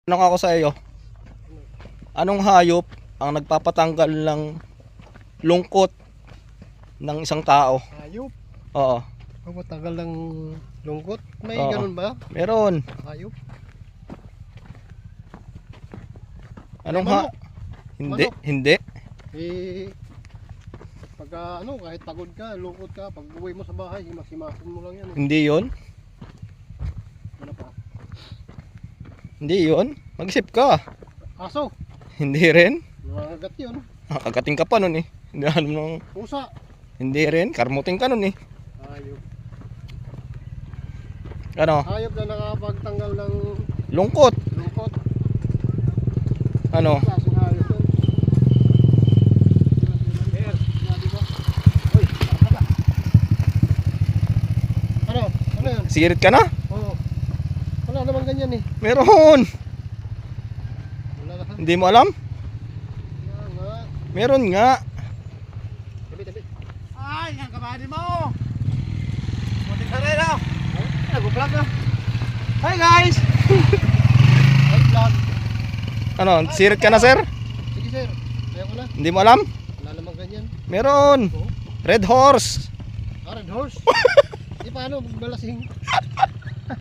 Tanong ako sa iyo. Anong hayop ang nagpapatanggal ng lungkot ng isang tao? Hayop? Oo. Matagal ng lungkot? May Oo. ganun ba? Meron. Hayop? Anong Manok. Hindi, Manok. hindi. Eh, pagka kahit pagod ka, lungkot ka, pag uwi mo sa bahay, masimasin mo lang yan. Hindi 'yon. Ano pa? Hindi 'yon. Mag-isip ka. Aso? Hindi rin. Nangagat yun. Kagating ka pa nun eh. Hindi alam nung Pusa? hindi rin. Karmuting ka nun eh. Hayop. Ano? Hayop na nakapagtanggal ng Lungkot. lungkot. Ano? Klaseng hayop yun. Uy, baka. Ano? Ano yan? Sirit ka na? Oo. Wala naman ganyan eh. Meron. Wala na. Hindi mo alam? Wala nga. Meron nga. Tabi. Ay, ang kabady mo! Muntik na rin ah! Nag-vlog ah! Hi guys! Ay, vlog. Ano? Sirit ka na, sir? Sige sir, ayaw ko na. Hindi mo alam? Wala naman ganyan. Meron. Oo. Red horse. Red horse. Di paano, magbalasing.